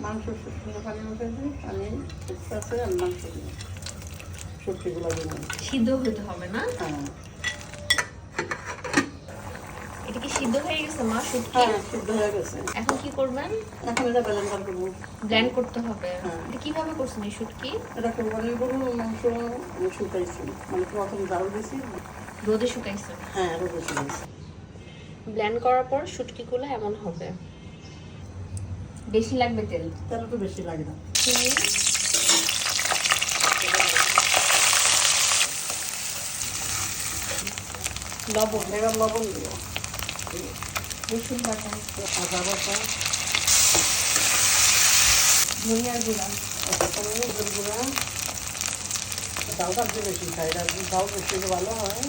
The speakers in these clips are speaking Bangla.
মাংস শুকনো পানি উঠে দিই, পানি আছে আর মাংস দিই, শুটকিগুলো দিই। সিদ্ধ হতে হবে না? হ্যাঁ। এটা কি সিদ্ধ হয়ে গেছে মা শুটকি? হ্যাঁ, সিদ্ধ হয়ে গেছে। এখন কি করবেন? এখন এটা ব্লেন্ডার করবো। ব্লেন্ড করতে হবে। হ্যাঁ। এটা কিভাবে করছেন এই শুটকি? এটা কোরবানির গরুর মাংস আমি শুকাইছি, মানে প্রথম জাল দিয়েছি। রোদে শুকাইছেন? হ্যাঁ, রোদে শুকাইছি। ব্লেন্ড করার পর শুটকিগুলো এমন হবে। বেশি লাগবে তেল? তেল তো বেশি লাগে না। চিনি, লবণ, এবার লবণ দিব, রসুন বাটা, আদা বাটা, ধনিয়ার গুঁড়া, হলুদের গুঁড়া। ডালটা একটু বেশি খাই, এটা ডাল বেশি হলে ভালো হয়।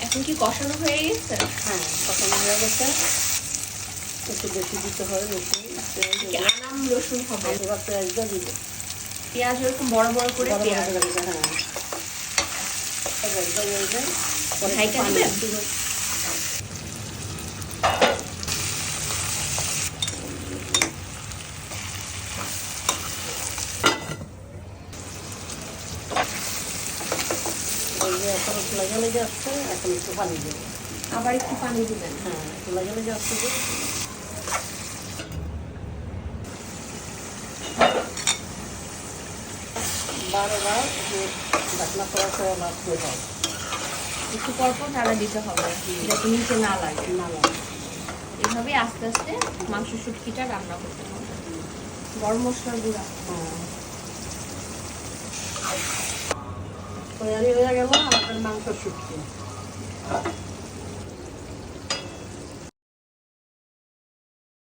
এখন কি কষানো হয়ে গেছে? হ্যাঁ, কষানো হয়ে গেছে। একটু বেশি দিতে হয় রসুন। কি আনাম রসুন হবে? এবার পেঁয়াজটা দিব, পেঁয়াজ এরকম বড় বড় করে বড় বড় পেঁয়াজ করে দিতে। হ্যাঁ, পেঁয়াজটা দিয়ে দিই। পরে ঢাইকা পানি দিবেন? দিব। এই যে এখন লেগে লেগে আসছে, এখন একটু পানি দেব। আবার একটু পানি দিবেন? হ্যাঁ, একটু লেগে লেগে আসছে যে বারবার ঢাকনা করা করে রাখতে হয়। একটু পর পর নাড়া দিতে হবে যাতে নিচে না লাগে। না লাগে। এভাবে আস্তে আস্তে মাংস শুটকিটা রান্না করতে হবে। গরম মশলার গুঁড়া, তৈরি হয়ে গেল আমাদের মাংস শুটকি।